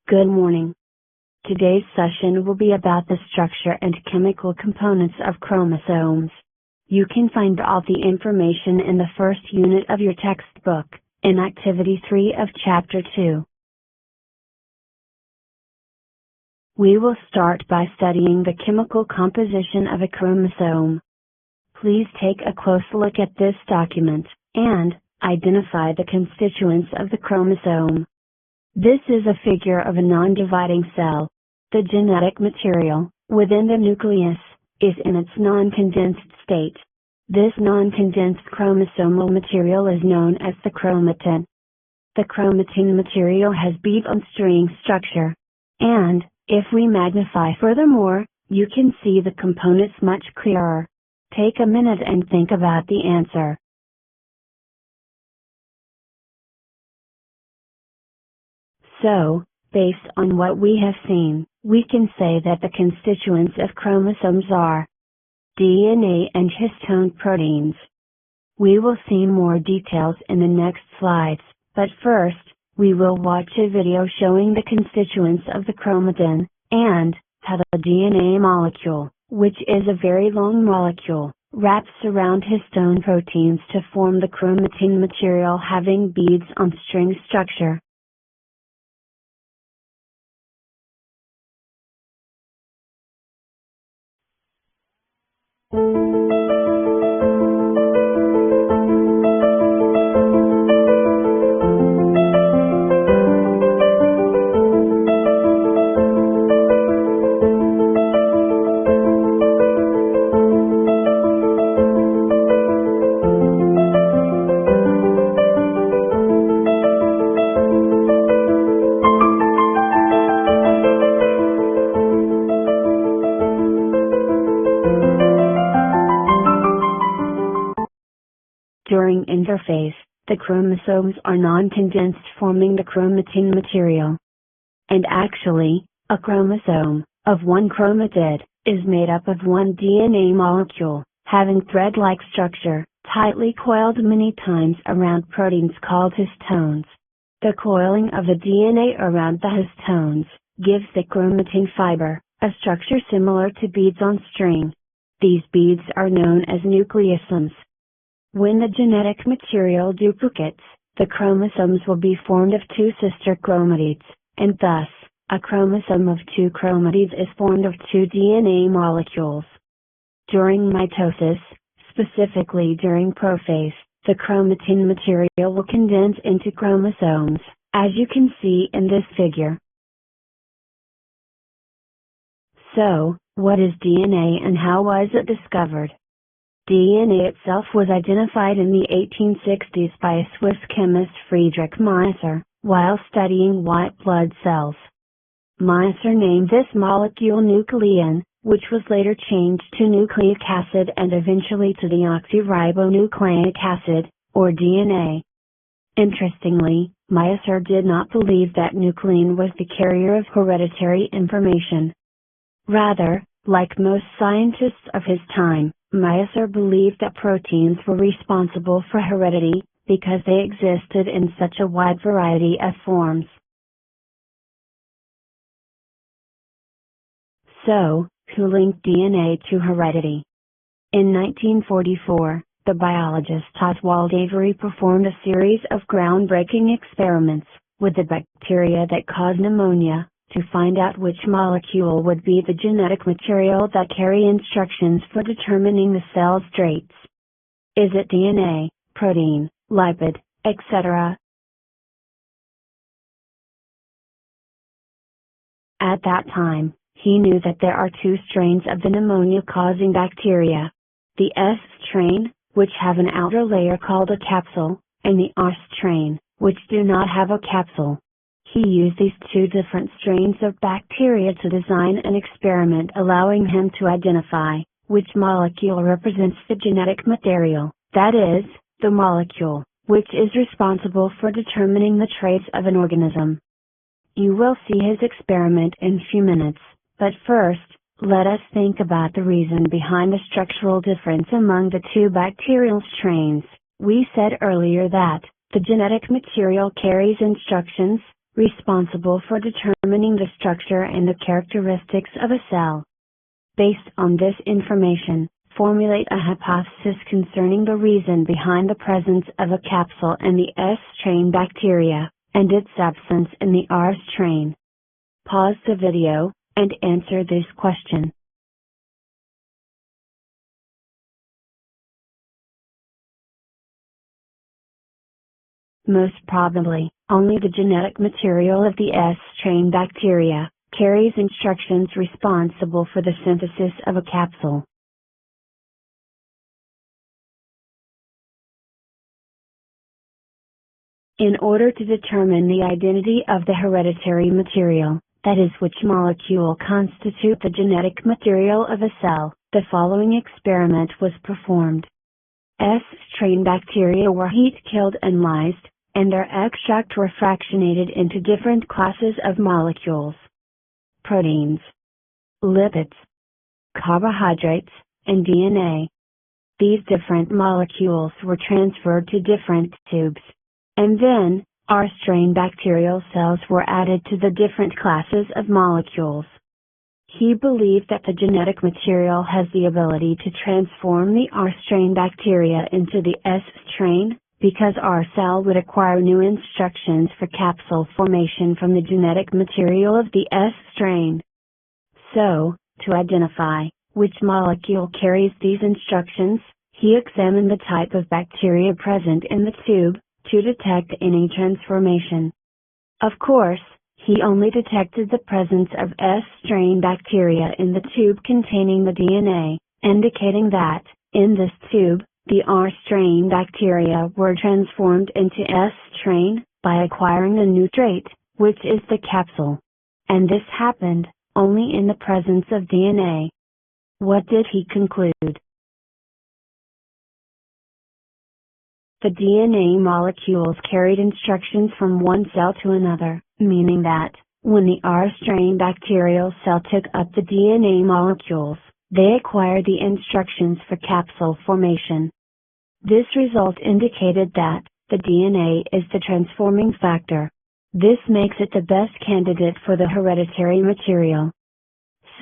Good morning. Today's session will be about the structure and chemical components of chromosomes. You can find all the information in the first unit of your textbook, in Activity 3 of Chapter 2. We will start by studying the chemical composition of a chromosome. Please take a close look at this document, and identify the constituents of the chromosome. This is a figure of a non-dividing cell. The genetic material, within the nucleus, is in its non-condensed state. This non-condensed chromosomal material is known as the chromatin. The chromatin material has bead on string structure. And, if we magnify furthermore, you can see the components much clearer. Take a minute and think about the answer. So, based on what we have seen, we can say that the constituents of chromosomes are DNA and histone proteins. We will see more details in the next slides, but first, we will watch a video showing the constituents of the chromatin, and how the DNA molecule, which is a very long molecule, wraps around histone proteins to form the chromatin material having beads on string structure. During interphase, the chromosomes are non-condensed, forming the chromatin material. And actually, a chromosome, of one chromatid, is made up of one DNA molecule, having thread-like structure, tightly coiled many times around proteins called histones. The coiling of the DNA around the histones gives the chromatin fiber a structure similar to beads on string. These beads are known as nucleosomes. When the genetic material duplicates, the chromosomes will be formed of two sister chromatids, and thus, a chromosome of two chromatids is formed of two DNA molecules. During mitosis, specifically during prophase, the chromatin material will condense into chromosomes, as you can see in this figure. So, what is DNA and how was it discovered? DNA itself was identified in the 1860s by a Swiss chemist Friedrich Miesser, while studying white blood cells. Miesser named this molecule nuclein, which was later changed to nucleic acid and eventually to deoxyribonucleic acid, or DNA. Interestingly, Miesser did not believe that nuclein was the carrier of hereditary information. Rather, like most scientists of his time, Miesser believed that proteins were responsible for heredity, because they existed in such a wide variety of forms. So, who linked DNA to heredity? In 1944, the biologist Oswald Avery performed a series of groundbreaking experiments with the bacteria that cause pneumonia, to find out which molecule would be the genetic material that carry instructions for determining the cell's traits. Is it DNA, protein, lipid, etc.? At that time, he knew that there are two strains of the pneumonia-causing bacteria. The S strain, which have an outer layer called a capsule, and the R strain, which do not have a capsule. He used these two different strains of bacteria to design an experiment allowing him to identify which molecule represents the genetic material, that is, the molecule, which is responsible for determining the traits of an organism. You will see his experiment in a few minutes, but first, let us think about the reason behind the structural difference among the two bacterial strains. We said earlier that the genetic material carries instructions, responsible for determining the structure and the characteristics of a cell. Based on this information, formulate a hypothesis concerning the reason behind the presence of a capsule in the S strain bacteria, and its absence in the R strain. Pause the video, and answer this question. Most probably, only the genetic material of the S strain bacteria carries instructions responsible for the synthesis of a capsule. In order to determine the identity of the hereditary material, that is which molecule constitute the genetic material of a cell, the following experiment was performed. S strain bacteria were heat-killed and lysed, and their extract were fractionated into different classes of molecules: proteins, lipids, carbohydrates, and DNA. These different molecules were transferred to different tubes, and then, R strain bacterial cells were added to the different classes of molecules. He believed that the genetic material has the ability to transform the R strain bacteria into the S strain, because our cell would acquire new instructions for capsule formation from the genetic material of the S strain. So, to identify which molecule carries these instructions, he examined the type of bacteria present in the tube, to detect any transformation. Of course, he only detected the presence of S strain bacteria in the tube containing the DNA, indicating that, in this tube, the R strain bacteria were transformed into S strain, by acquiring a new trait, which is the capsule. And this happened, only in the presence of DNA. What did he conclude? The DNA molecules carried instructions from one cell to another, meaning that, when the R strain bacterial cell took up the DNA molecules, they acquired the instructions for capsule formation. This result indicated that, the DNA is the transforming factor. This makes it the best candidate for the hereditary material.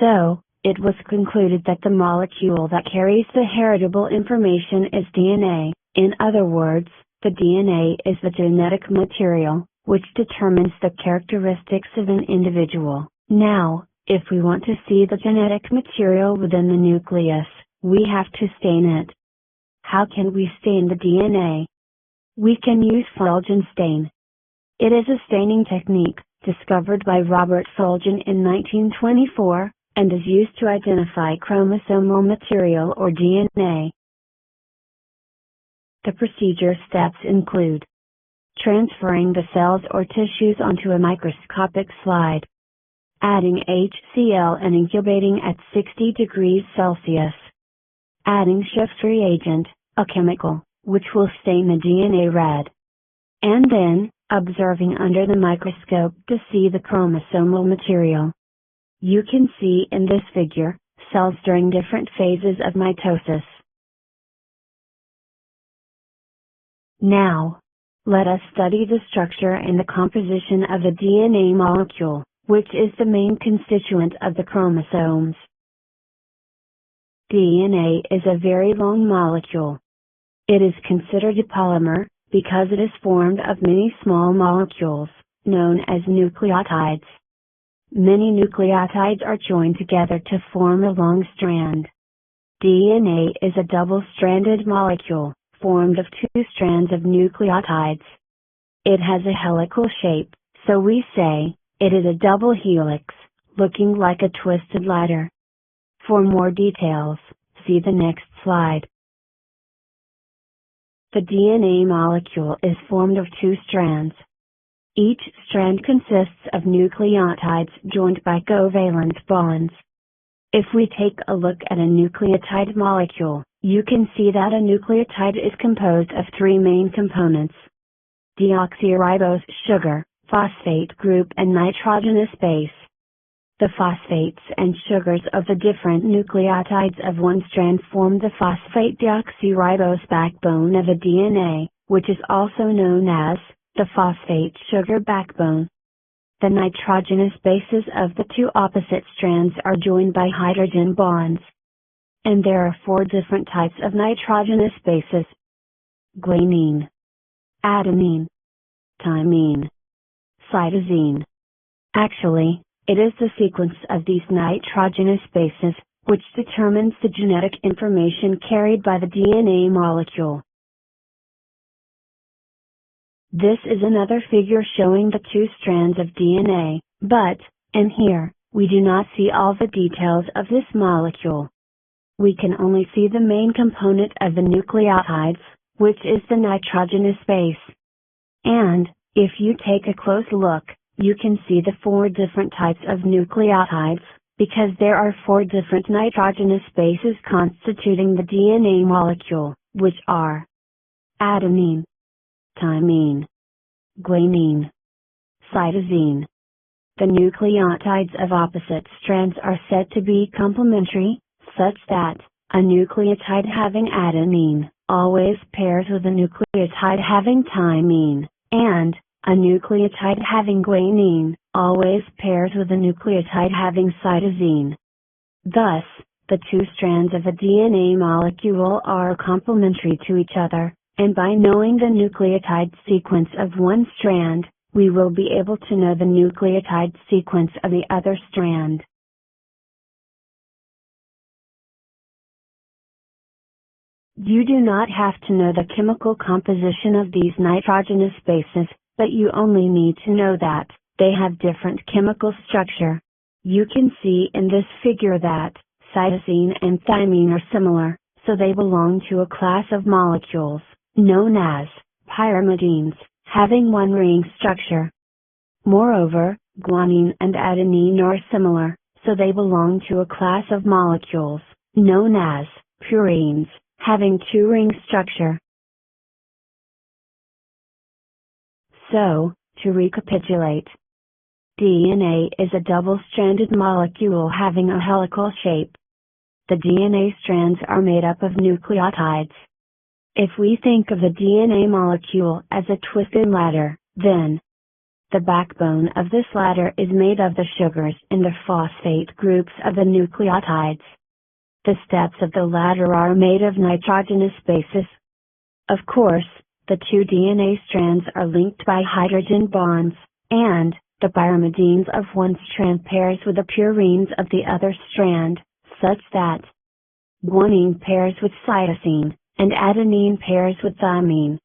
So, it was concluded that the molecule that carries the heritable information is DNA. In other words, the DNA is the genetic material, which determines the characteristics of an individual. Now, if we want to see the genetic material within the nucleus, we have to stain it. How can we stain the DNA? We can use Fulgen stain. It is a staining technique, discovered by Robert Fulgen in 1924, and is used to identify chromosomal material or DNA. The procedure steps include transferring the cells or tissues onto a microscopic slide, adding HCl and incubating at 60 degrees Celsius, adding Schiff's reagent, a chemical, which will stain the DNA red, and then, observing under the microscope to see the chromosomal material. You can see in this figure, cells during different phases of mitosis. Now, let us study the structure and the composition of the DNA molecule, which is the main constituent of the chromosomes. DNA is a very long molecule. It is considered a polymer, because it is formed of many small molecules, known as nucleotides. Many nucleotides are joined together to form a long strand. DNA is a double-stranded molecule, formed of two strands of nucleotides. It has a helical shape, so we say, it is a double helix, looking like a twisted ladder. For more details, see the next slide. The DNA molecule is formed of two strands. Each strand consists of nucleotides joined by covalent bonds. If we take a look at a nucleotide molecule, you can see that a nucleotide is composed of three main components: deoxyribose sugar, phosphate group, and nitrogenous base. The phosphates and sugars of the different nucleotides of one strand form the phosphate deoxyribose backbone of a DNA, which is also known as the phosphate sugar backbone. The nitrogenous bases of the two opposite strands are joined by hydrogen bonds. And there are 4 different types of nitrogenous bases: guanine, adenine, thymine, cytosine. Actually, it is the sequence of these nitrogenous bases which determines the genetic information carried by the DNA molecule. This is another figure showing the 2 strands of DNA, but, in here, we do not see all the details of this molecule. We can only see the main component of the nucleotides, which is the nitrogenous base. And, if you take a close look, you can see the 4 different types of nucleotides, because there are 4 different nitrogenous bases constituting the DNA molecule, which are adenine, thymine, guanine, cytosine. The nucleotides of opposite strands are said to be complementary, such that a nucleotide having adenine always pairs with a nucleotide having thymine, and a nucleotide having guanine always pairs with a nucleotide having cytosine. Thus, the 2 strands of a DNA molecule are complementary to each other, and by knowing the nucleotide sequence of one strand, we will be able to know the nucleotide sequence of the other strand. You do not have to know the chemical composition of these nitrogenous bases, but you only need to know that they have different chemical structure. You can see in this figure that cytosine and thymine are similar, so they belong to a class of molecules known as pyrimidines, having one ring structure. Moreover, guanine and adenine are similar, so they belong to a class of molecules known as purines, having 2 ring structure. So, to recapitulate, DNA is a double-stranded molecule having a helical shape. The DNA strands are made up of nucleotides. If we think of the DNA molecule as a twisted ladder, then the backbone of this ladder is made of the sugars in the phosphate groups of the nucleotides. The steps of the ladder are made of nitrogenous bases. Of course, the 2 DNA strands are linked by hydrogen bonds, and the pyrimidines of one strand pairs with the purines of the other strand, such that guanine pairs with cytosine, and adenine pairs with thymine.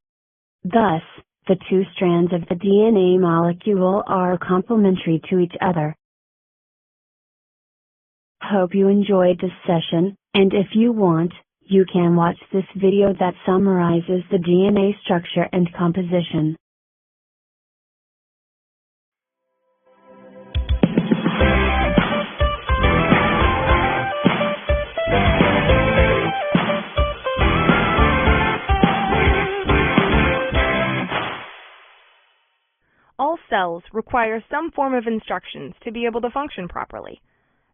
Thus, the 2 strands of the DNA molecule are complementary to each other. Hope you enjoyed this session, and if you want, you can watch this video that summarizes the DNA structure and composition. All cells require some form of instructions to be able to function properly.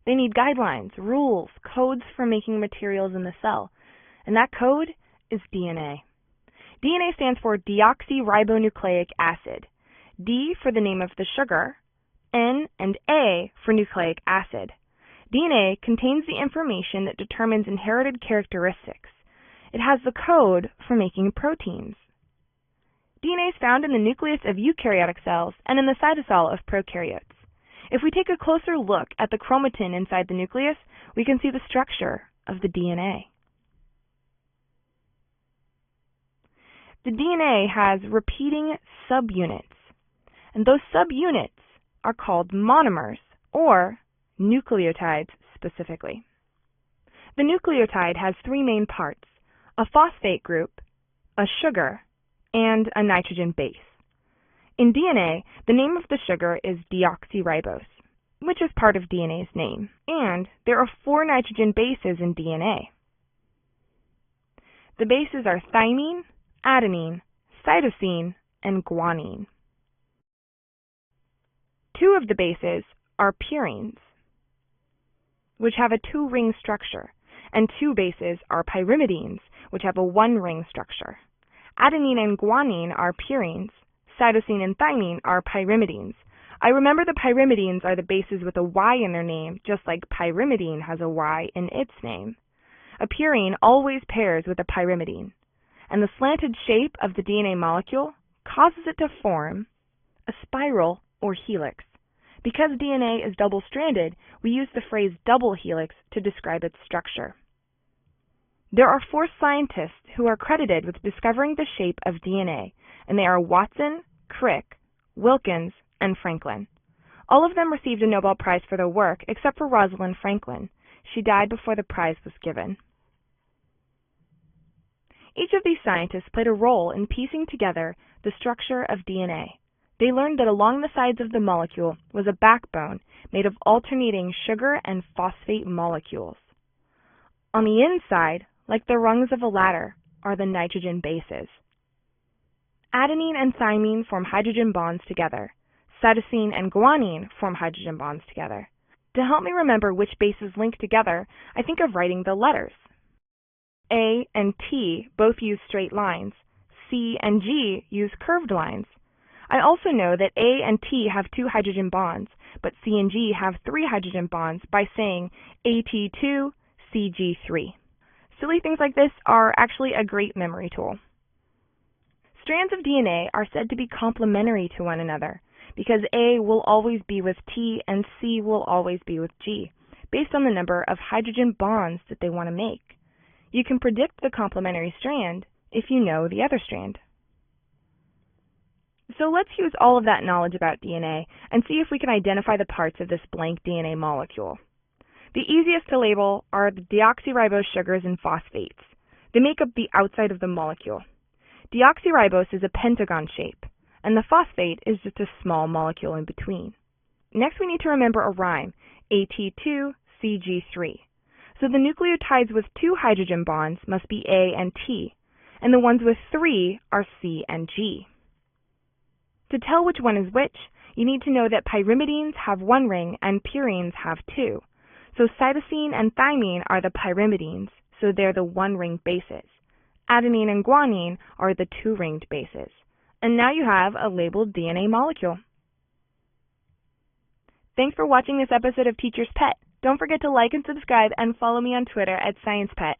They need guidelines, rules, codes for making materials in the cell, and that code is DNA. DNA stands for deoxyribonucleic acid. D for the name of the sugar, N and A for nucleic acid. DNA contains the information that determines inherited characteristics. It has the code for making proteins. DNA is found in the nucleus of eukaryotic cells and in the cytosol of prokaryotes. If we take a closer look at the chromatin inside the nucleus, we can see the structure of the DNA. The DNA has repeating subunits, and those subunits are called monomers, or nucleotides specifically. The nucleotide has 3 main parts: a phosphate group, a sugar, and a nitrogen base. In DNA, the name of the sugar is deoxyribose, which is part of DNA's name, and there are 4 nitrogen bases in DNA. The bases are thymine, adenine, cytosine, and guanine. 2 of the bases are purines, which have a 2-ring structure, and 2 bases are pyrimidines, which have a 1-ring structure. Adenine and guanine are purines. Cytosine and thymine are pyrimidines. I remember the pyrimidines are the bases with a Y in their name, just like pyrimidine has a Y in its name. A purine always pairs with a pyrimidine, and the slanted shape of the DNA molecule causes it to form a spiral or helix. Because DNA is double-stranded, we use the phrase double helix to describe its structure. There are 4 scientists who are credited with discovering the shape of DNA, and they are Watson, Crick, Wilkins, and Franklin. All of them received a Nobel Prize for their work, except for Rosalind Franklin. She died before the prize was given. Each of these scientists played a role in piecing together the structure of DNA. They learned that along the sides of the molecule was a backbone made of alternating sugar and phosphate molecules. On the inside, like the rungs of a ladder, are the nitrogen bases. Adenine and thymine form hydrogen bonds together. Cytosine and guanine form hydrogen bonds together. To help me remember which bases link together, I think of writing the letters. A and T both use straight lines. C and G use curved lines. I also know that A and T have 2 hydrogen bonds, but C and G have 3 hydrogen bonds by saying AT2, CG3. Silly things like this are actually a great memory tool. Strands of DNA are said to be complementary to one another because A will always be with T and C will always be with G, based on the number of hydrogen bonds that they want to make. You can predict the complementary strand if you know the other strand. So let's use all of that knowledge about DNA and see if we can identify the parts of this blank DNA molecule. The easiest to label are the deoxyribose sugars and phosphates. They make up the outside of the molecule. Deoxyribose is a pentagon shape, and the phosphate is just a small molecule in between. Next, we need to remember a rhyme, AT2CG3. So the nucleotides with 2 hydrogen bonds must be A and T, and the ones with 3 are C and G. To tell which one is which, you need to know that pyrimidines have 1 ring and purines have 2. So cytosine and thymine are the pyrimidines, so they're the 1-ring bases. Adenine and guanine are the 2-ringed bases. And now you have a labeled DNA molecule. Thanks for watching this episode of Teacher's Pet. Don't forget to like and subscribe and follow me on Twitter @SciencePet.